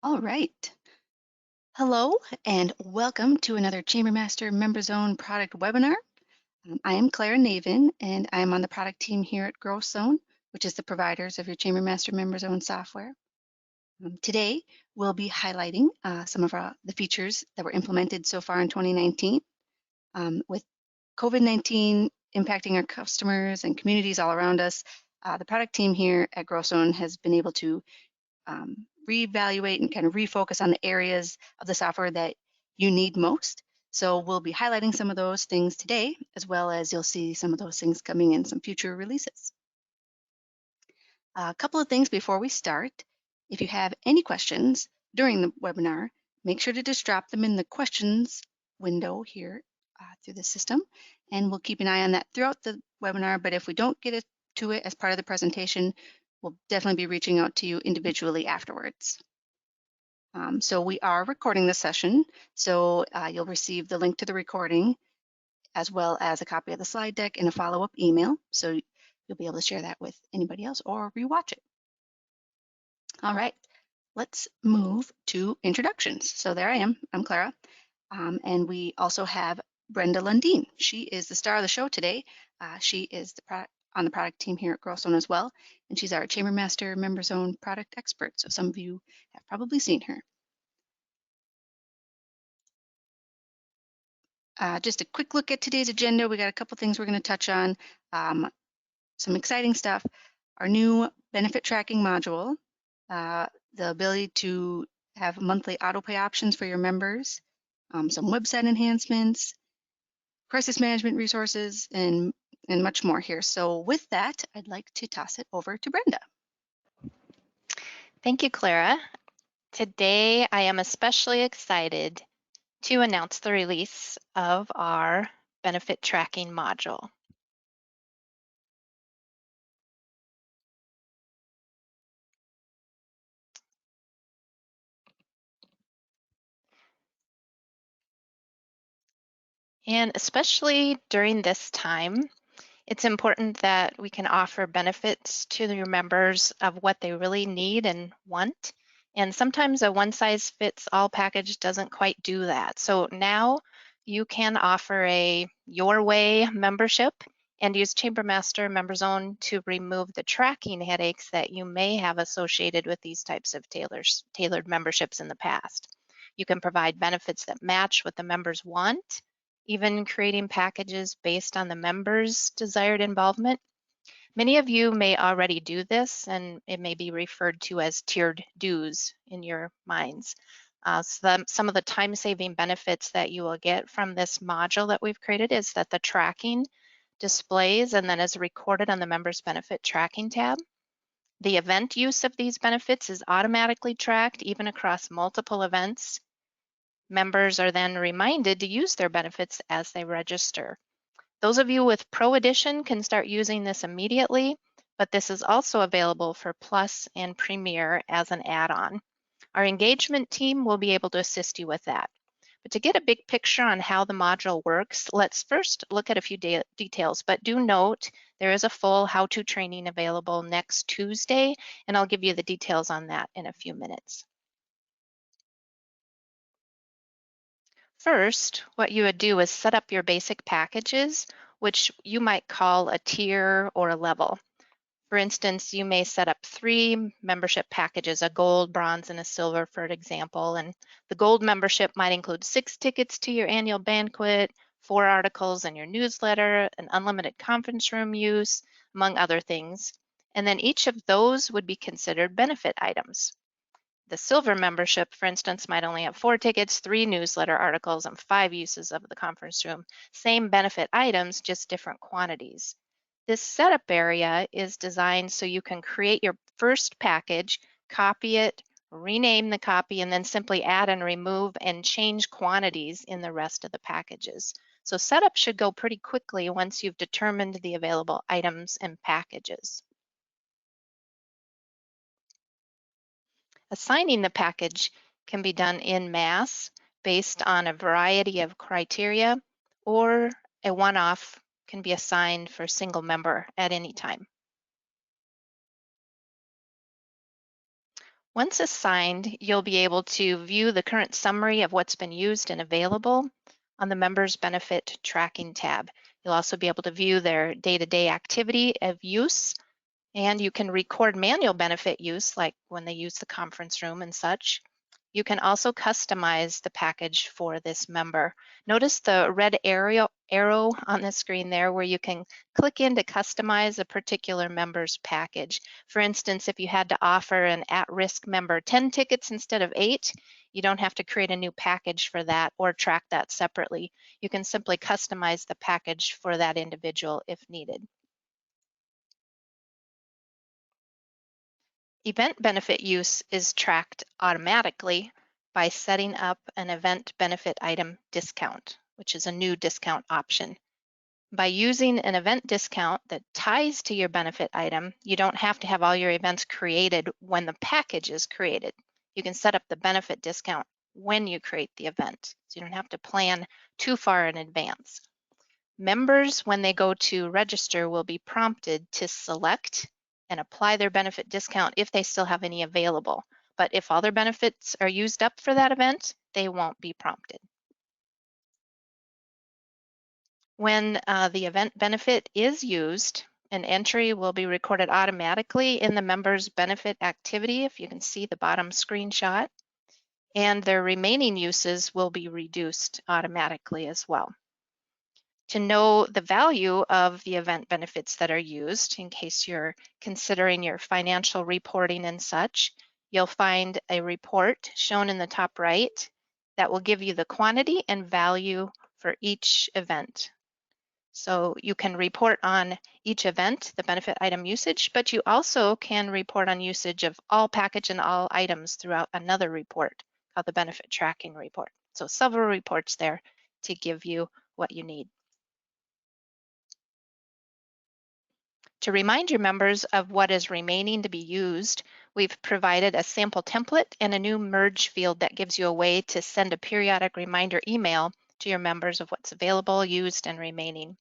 All right. Hello and welcome to another ChamberMaster MemberZone product webinar. I am Clara Navin and I'm on the product team here at GrowthZone, which is the providers of your ChamberMaster MemberZone software. Today, we'll be highlighting some of the features that were implemented so far in 2019. With COVID-19 impacting our customers and communities all around us, the product team here at GrowthZone has been able to reevaluate and kind of refocus on the areas of the software that you need most. So we'll be highlighting some of those things today, as well as you'll see some of those things coming in some future releases. A couple of things before we start. If you have any questions during the webinar, make sure to just drop them in the questions window here through the system, and we'll keep an eye on that throughout the webinar. But if we don't get to it as part of the presentation, we'll definitely be reaching out to you individually afterwards. So we are recording this session, so you'll receive the link to the recording as well as a copy of the slide deck and a follow-up email, so you'll be able to share that with anybody else or rewatch it. All right, let's move to introductions. So there I am, I'm Clara, and we also have Brenda Lundeen. She is the star of the show today. She is on the product team here at GrowthZone as well, and she's our ChamberMaster MemberZone product expert, so some of you have probably seen her. Just a quick look at today's agenda. We got a couple things we're going to touch on. Some exciting stuff. Our new benefit tracking module, the ability to have monthly auto pay options for your members, some website enhancements, crisis management resources, and much more here. So with that, I'd like to toss it over to Brenda. Thank you, Clara. Today, I am especially excited to announce the release of our benefit tracking module. And especially during this time, it's important that we can offer benefits to your members of what they really need and want. And sometimes a one-size-fits-all package doesn't quite do that. So now you can offer a your way membership and use ChamberMaster MemberZone to remove the tracking headaches that you may have associated with these types of tailored memberships in the past. You can provide benefits that match what the members want, even creating packages based on the members' desired involvement. Many of you may already do this, and it may be referred to as tiered dues in your minds. Some of the time-saving benefits that you will get from this module that we've created is that the tracking displays and then is recorded on the Members Benefit Tracking tab. The event use of these benefits is automatically tracked even across multiple events. Members are then reminded to use their benefits as they register. Those of you with Pro Edition can start using this immediately, but this is also available for Plus and Premier as an add-on. Our engagement team will be able to assist you with that. But to get a big picture on how the module works, let's first look at a few details. But do note, there is a full how-to training available next Tuesday, and I'll give you the details on that in a few minutes. First, what you would do is set up your basic packages, which you might call a tier or a level. For instance, you may set up 3 membership packages, a gold, bronze, and a silver, for example. And the gold membership might include 6 tickets to your annual banquet, 4 articles in your newsletter, an unlimited conference room use, among other things. And then each of those would be considered benefit items. The silver membership, for instance, might only have 4 tickets, 3 newsletter articles, and 5 uses of the conference room. Same benefit items, just different quantities. This setup area is designed so you can create your first package, copy it, rename the copy, and then simply add and remove and change quantities in the rest of the packages. So setup should go pretty quickly once you've determined the available items and packages. Assigning the package can be done en masse based on a variety of criteria, or a one-off can be assigned for a single member at any time. Once assigned, you'll be able to view the current summary of what's been used and available on the Members Benefit Tracking tab. You'll also be able to view their day-to-day activity of use, and you can record manual benefit use, like when they use the conference room and such. You can also customize the package for this member. Notice the red arrow on the screen there where you can click in to customize a particular member's package. For instance, if you had to offer an at-risk member 10 tickets instead of 8, you don't have to create a new package for that or track that separately. You can simply customize the package for that individual if needed. Event benefit use is tracked automatically by setting up an event benefit item discount, which is a new discount option. By using an event discount that ties to your benefit item, you don't have to have all your events created when the package is created. You can set up the benefit discount when you create the event, so you don't have to plan too far in advance. Members, when they go to register, will be prompted to select and apply their benefit discount if they still have any available. But if all their benefits are used up for that event, they won't be prompted. When the event benefit is used, an entry will be recorded automatically in the member's benefit activity, if you can see the bottom screenshot, and their remaining uses will be reduced automatically as well. To know the value of the event benefits that are used, in case you're considering your financial reporting and such, you'll find a report shown in the top right that will give you the quantity and value for each event. So you can report on each event, the benefit item usage, but you also can report on usage of all package and all items throughout another report called the benefit tracking report. So several reports there to give you what you need. To remind your members of what is remaining to be used, we've provided a sample template and a new merge field that gives you a way to send a periodic reminder email to your members of what's available, used, and remaining.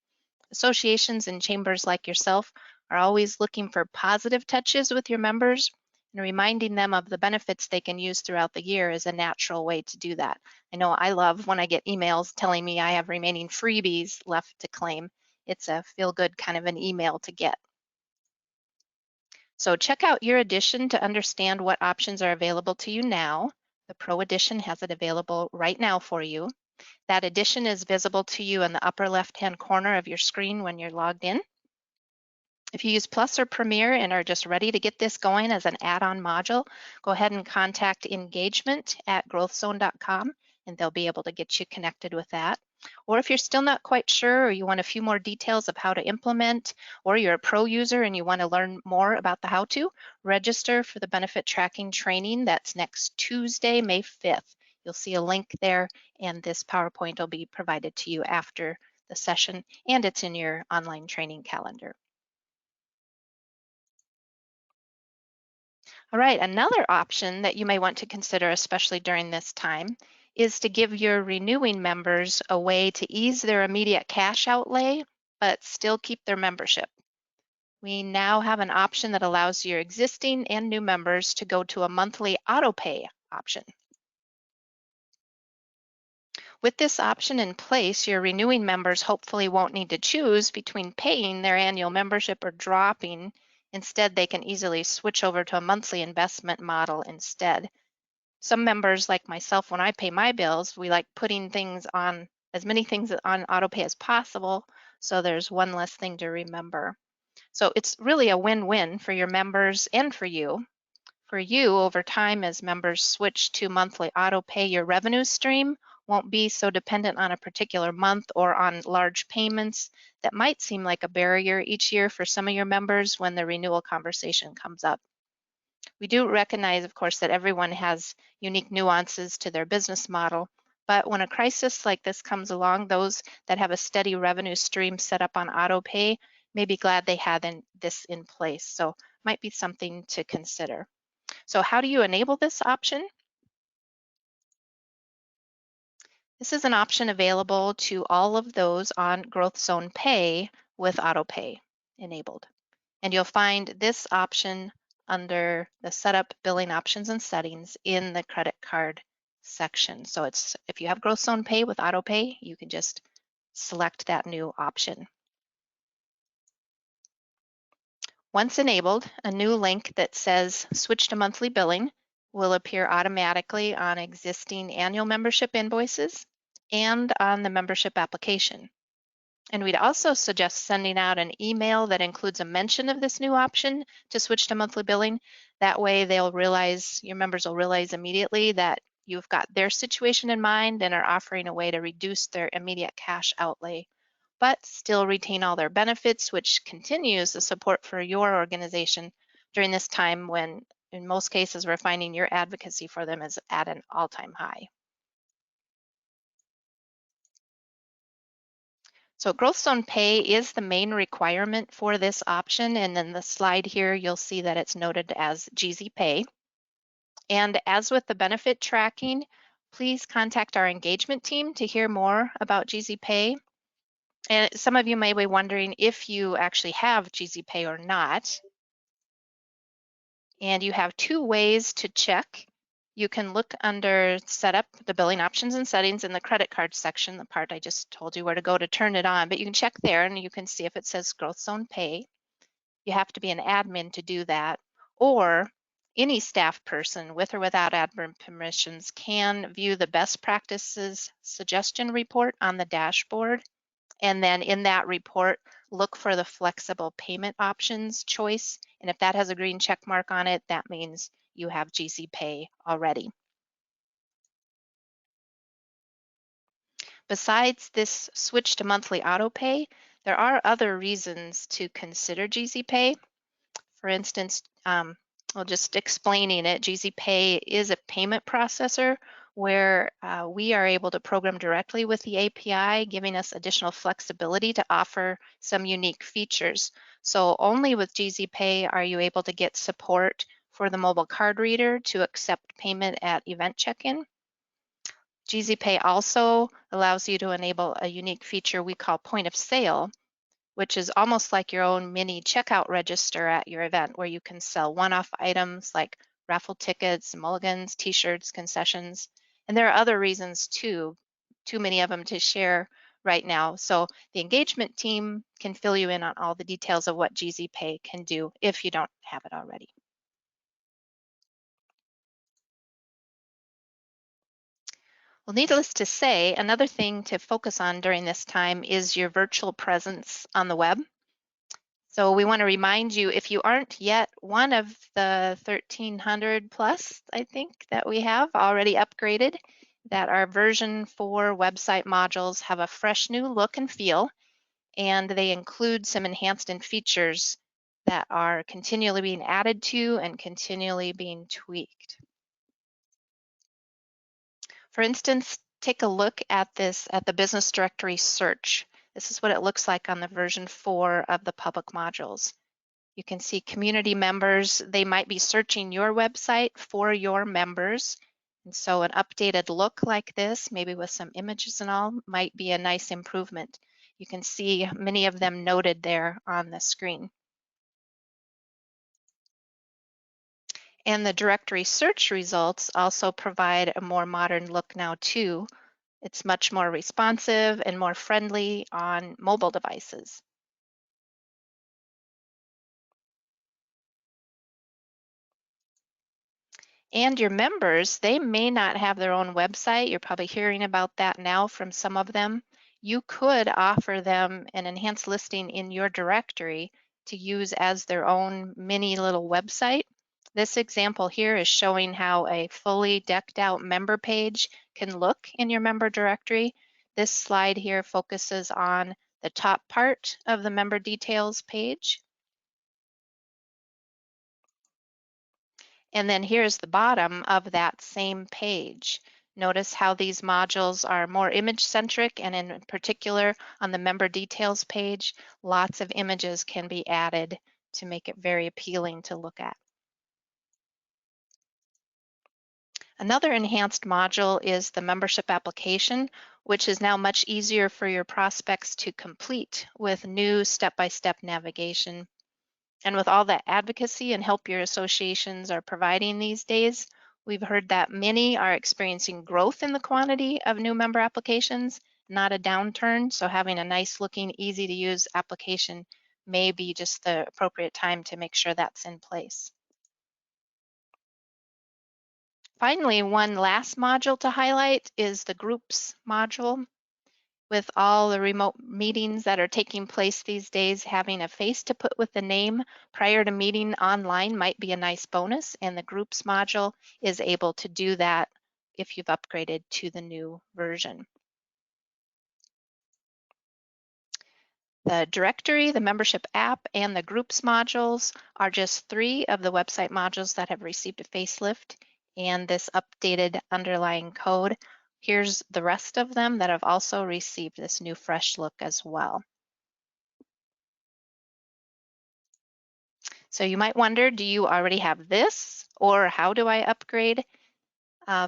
Associations and chambers like yourself are always looking for positive touches with your members, and reminding them of the benefits they can use throughout the year is a natural way to do that. I know I love when I get emails telling me I have remaining freebies left to claim. It's a feel-good kind of an email to get. So check out your edition to understand what options are available to you now. The Pro Edition has it available right now for you. That edition is visible to you in the upper left-hand corner of your screen when you're logged in. If you use Plus or Premier and are just ready to get this going as an add-on module, go ahead and contact engagement@growthzone.com and they'll be able to get you connected with that. Or if you're still not quite sure or you want a few more details of how to implement, or you're a pro user and you want to learn more about the how-to, register for the benefit tracking training. That's next Tuesday, May 5th. You'll see a link there, and this PowerPoint will be provided to you after the session, and it's in your online training calendar. All right, another option that you may want to consider, especially during this time, is to give your renewing members a way to ease their immediate cash outlay, but still keep their membership. We now have an option that allows your existing and new members to go to a monthly auto pay option. With this option in place, your renewing members hopefully won't need to choose between paying their annual membership or dropping. Instead, they can easily switch over to a monthly investment model instead. Some members, like myself, when I pay my bills, we like putting things on, as many things on auto pay as possible, so there's one less thing to remember. So it's really a win-win for your members and for you. For you, over time, as members switch to monthly auto pay, your revenue stream won't be so dependent on a particular month or on large payments that might seem like a barrier each year for some of your members when the renewal conversation comes up. We do recognize, of course, that everyone has unique nuances to their business model, but when a crisis like this comes along, those that have a steady revenue stream set up on auto pay may be glad they had this in place. So might be something to consider. So how do you enable this option? This is an option available to all of those on GrowthZone Pay with AutoPay enabled. And you'll find this option under the Setup Billing Options and Settings in the credit card section. So it's if you have GrowthZone Pay with AutoPay, you can just select that new option. Once enabled, a new link that says Switch to Monthly Billing will appear automatically on existing annual membership invoices and on the membership application. And we'd also suggest sending out an email that includes a mention of this new option to switch to monthly billing. That way your members will realize immediately that you've got their situation in mind and are offering a way to reduce their immediate cash outlay, but still retain all their benefits, which continues the support for your organization during this time when, in most cases, we're finding your advocacy for them is at an all-time high. So GrowthZone Pay is the main requirement for this option, and then the slide here, you'll see that it's noted as GZ Pay. And as with the benefit tracking, please contact our engagement team to hear more about GZ Pay. And some of you may be wondering if you actually have GZ Pay or not. And you have two ways to check. You can look under Setup, the Billing Options and Settings in the credit card section, the part I just told you where to go to turn it on, but you can check there and you can see if it says GrowthZone Pay. You have to be an admin to do that, or any staff person with or without admin permissions can view the best practices suggestion report on the dashboard. And then in that report, look for the flexible payment options choice. And if that has a green check mark on it, that means you have GC Pay already. Besides this switch to monthly auto pay, there are other reasons to consider GC Pay. For instance, well, just explaining it, GZ Pay is a payment processor where we are able to program directly with the API, giving us additional flexibility to offer some unique features. So only with GZ Pay are you able to get support for the mobile card reader to accept payment at event check-in. GZ Pay also allows you to enable a unique feature we call point of sale, which is almost like your own mini checkout register at your event where you can sell one-off items like raffle tickets, mulligans, t-shirts, concessions. And there are other reasons too many of them to share right now. So the engagement team can fill you in on all the details of what GZ Pay can do if you don't have it already. Well, needless to say, another thing to focus on during this time is your virtual presence on the web. So we want to remind you, if you aren't yet one of the 1,300 plus, I think, that we have already upgraded, that our version 4 website modules have a fresh new look and feel, and they include some enhanced features that are continually being added to and continually being tweaked. For instance, take a look at the business directory search. This is what it looks like on the version 4 of the public modules. You can see community members, they might be searching your website for your members. And so an updated look like this, maybe with some images and all, might be a nice improvement. You can see many of them noted there on the screen. And the directory search results also provide a more modern look now too. It's much more responsive and more friendly on mobile devices. And your members, they may not have their own website. You're probably hearing about that now from some of them. You could offer them an enhanced listing in your directory to use as their own mini little website. This example here is showing how a fully decked out member page can look in your member directory. This slide here focuses on the top part of the member details page. And then here's the bottom of that same page. Notice how these modules are more image-centric, and in particular on the member details page, lots of images can be added to make it very appealing to look at. Another enhanced module is the membership application, which is now much easier for your prospects to complete with new step-by-step navigation. And with all the advocacy and help your associations are providing these days, we've heard that many are experiencing growth in the quantity of new member applications, not a downturn. So having a nice looking, easy to use application may be just the appropriate time to make sure that's in place. Finally, one last module to highlight is the groups module. With all the remote meetings that are taking place these days, having a face to put with the name prior to meeting online might be a nice bonus, and the groups module is able to do that if you've upgraded to the new version. The directory, the membership app, and the groups modules are just 3 of the website modules that have received a facelift and this updated underlying code. Here's the rest of them that have also received this new fresh look as well. So you might wonder, do you already have this, or how do I upgrade?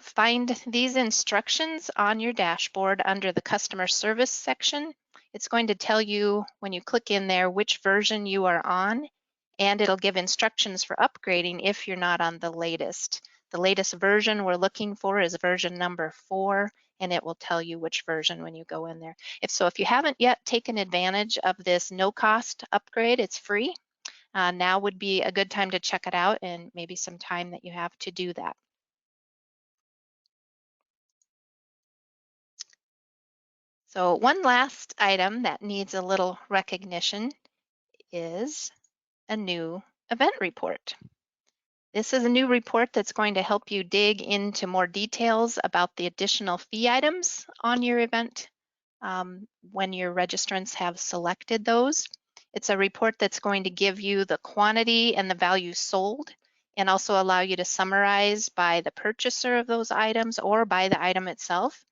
Find these instructions on your dashboard under the customer service section. It's going to tell you when you click in there which version you are on, and it'll give instructions for upgrading if you're not on the latest. The latest version we're looking for is version number 4, and it will tell you which version when you go in there. If you haven't yet taken advantage of this no cost upgrade, it's free. Now would be a good time to check it out, and maybe some time that you have to do that. So one last item that needs a little recognition is a new event report. This is a new report that's going to help you dig into more details about the additional fee items on your event when your registrants have selected those. It's a report that's going to give you the quantity and the value sold, and also allow you to summarize by the purchaser of those items or by the item itself.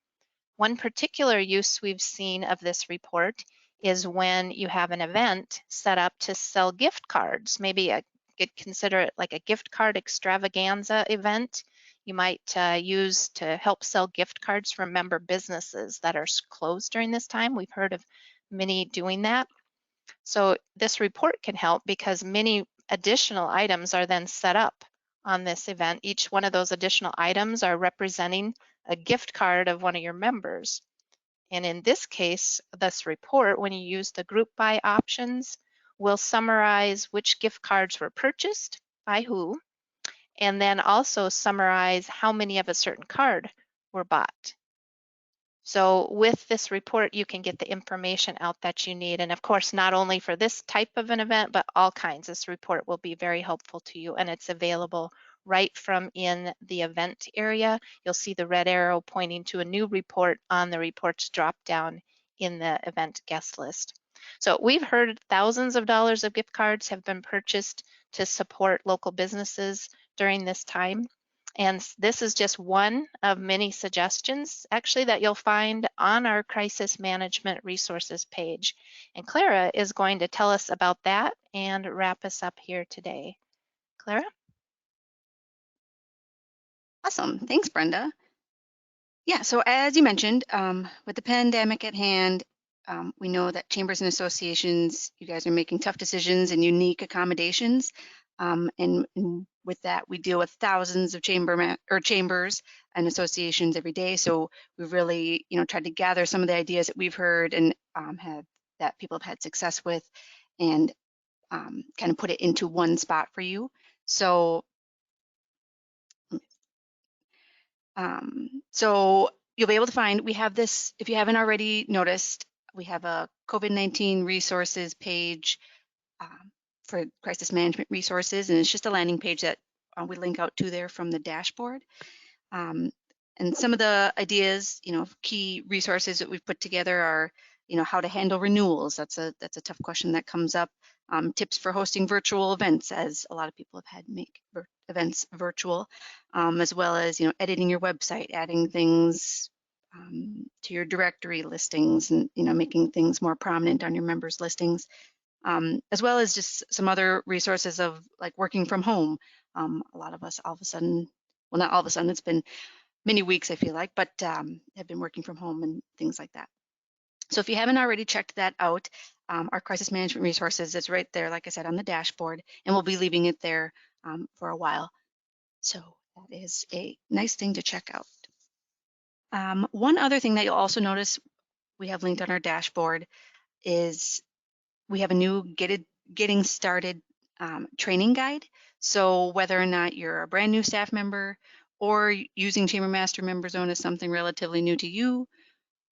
One particular use we've seen of this report is when you have an event set up to sell gift cards. Maybe could consider it like a gift card extravaganza event. You might use to help sell gift cards from member businesses that are closed during this time. We've heard of many doing that. So this report can help because many additional items are then set up on this event. Each one of those additional items are representing a gift card of one of your members. And in this case, this report, when you use the group buy options, will summarize which gift cards were purchased by who, and then also summarize how many of a certain card were bought. So with this report, you can get the information out that you need. And of course, not only for this type of an event, but all kinds. This report will be very helpful to you, and it's available right from in the event area. You'll see the red arrow pointing to a new report on the reports drop down in the event guest list. So we've heard thousands of dollars of gift cards have been purchased to support local businesses during this time. And this is just one of many suggestions actually that you'll find on our crisis management resources page. And Clara is going to tell us about that and wrap us up here today. Clara? Awesome. Thanks, Brenda. Yeah, so as you mentioned, with the pandemic at hand, we know that chambers and associations, you guys are making tough decisions and unique accommodations. And with that, we deal with thousands of chambers and associations every day. So we've really, tried to gather some of the ideas that we've heard and that people have had success with, and kind of put it into one spot for you. So so you'll be able to find, we have this, if you haven't already noticed, we have a COVID-19 resources page for crisis management resources, and it's just a landing page that we link out to there from the dashboard. And some of the ideas, key resources that we've put together are, how to handle renewals. That's a tough question that comes up. Tips for hosting virtual events, as a lot of people have had make events virtual, as well as, editing your website, adding things to your directory listings, and, making things more prominent on your members' listings, as well as just some other resources of like working from home. A lot of us all of a sudden, well, not all of a sudden, it's been many weeks, I feel like, but have been working from home and things like that. So if you haven't already checked that out, our crisis management resources. It's right there, like I said, on the dashboard, and we'll be leaving it there for a while. So that is a nice thing to check out. One other thing that you'll also notice we have linked on our dashboard is we have a new getting started training guide. So whether or not you're a brand new staff member or using ChamberMaster MemberZone is something relatively new to you,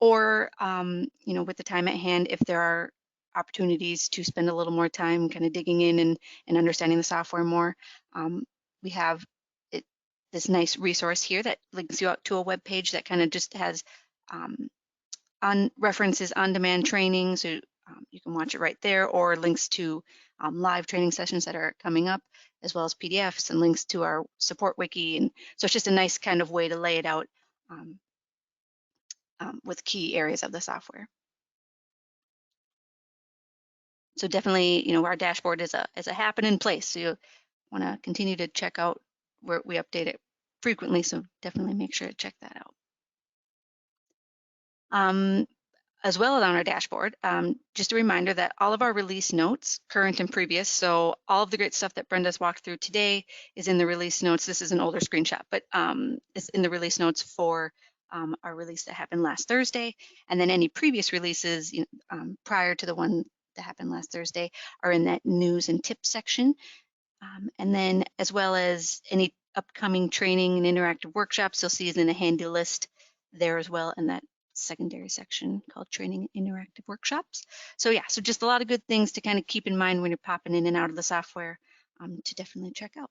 or with the time at hand, if there are opportunities to spend a little more time kind of digging in and understanding the software more, we have it, this nice resource here that links you out to a web page that kind of just has um, on references on-demand training, so you can watch it right there, or links to live training sessions that are coming up, as well as PDFs and links to our support wiki. And so it's just a nice kind of way to lay it out um, with key areas of the software. So definitely, our dashboard is a happening place. So you want to continue to check out where we update it frequently. So definitely make sure to check that out. As well as on our dashboard, just a reminder that all of our release notes, current and previous, so all of the great stuff that Brenda's walked through today is in the release notes. This is an older screenshot, but it's in the release notes for our release that happened last Thursday. And then any previous releases prior to the one that happened last Thursday are in that news and tips section. And then as well as any upcoming training and interactive workshops, you'll see is in a handy list there as well in that secondary section called training and interactive workshops. So yeah, so just a lot of good things to kind of keep in mind when you're popping in and out of the software to definitely check out.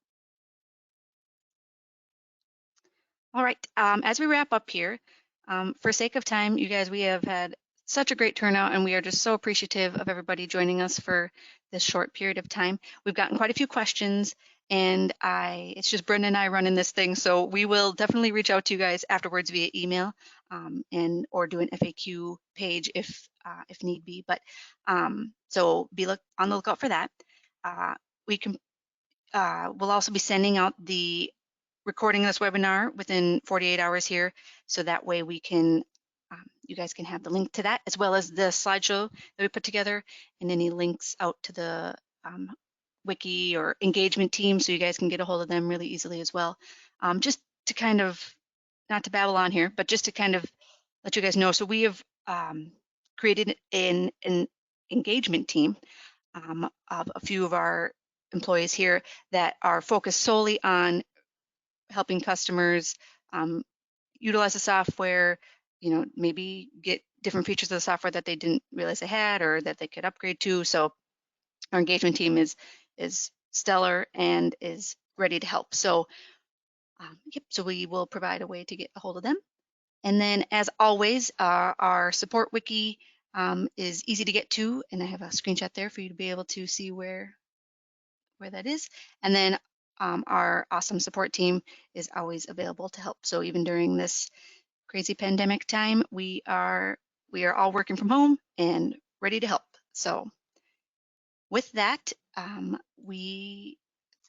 All right, as we wrap up here, for sake of time, you guys, we have had such a great turnout and we are just so appreciative of everybody joining us for this short period of time. We've gotten quite a few questions and it's just Brenda and I running this thing. So we will definitely reach out to you guys afterwards via email or do an FAQ page if need be. But so be on the lookout for that. We'll also be sending out the recording of this webinar within 48 hours here, so that way we can, you guys can have the link to that, as well as the slideshow that we put together, and any links out to the wiki or engagement team, so you guys can get a hold of them really easily as well. Just to kind of, not to babble on here, but just to kind of let you guys know, so we have created an engagement team of a few of our employees here that are focused solely on helping customers utilize the software, maybe get different features of the software that they didn't realize they had or that they could upgrade to. So our engagement team is stellar and is ready to help. So yep, so we will provide a way to get a hold of them. And then as always, our support wiki is easy to get to, and I have a screenshot there for you to be able to see where that is. And then our awesome support team is always available to help. So even during this crazy pandemic time, we are all working from home and ready to help. So with that, we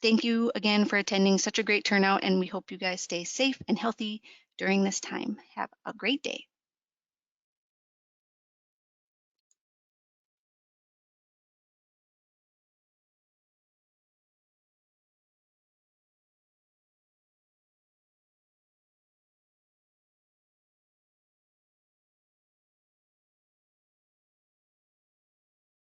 thank you again for attending, such a great turnout, and we hope you guys stay safe and healthy during this time. Have a great day.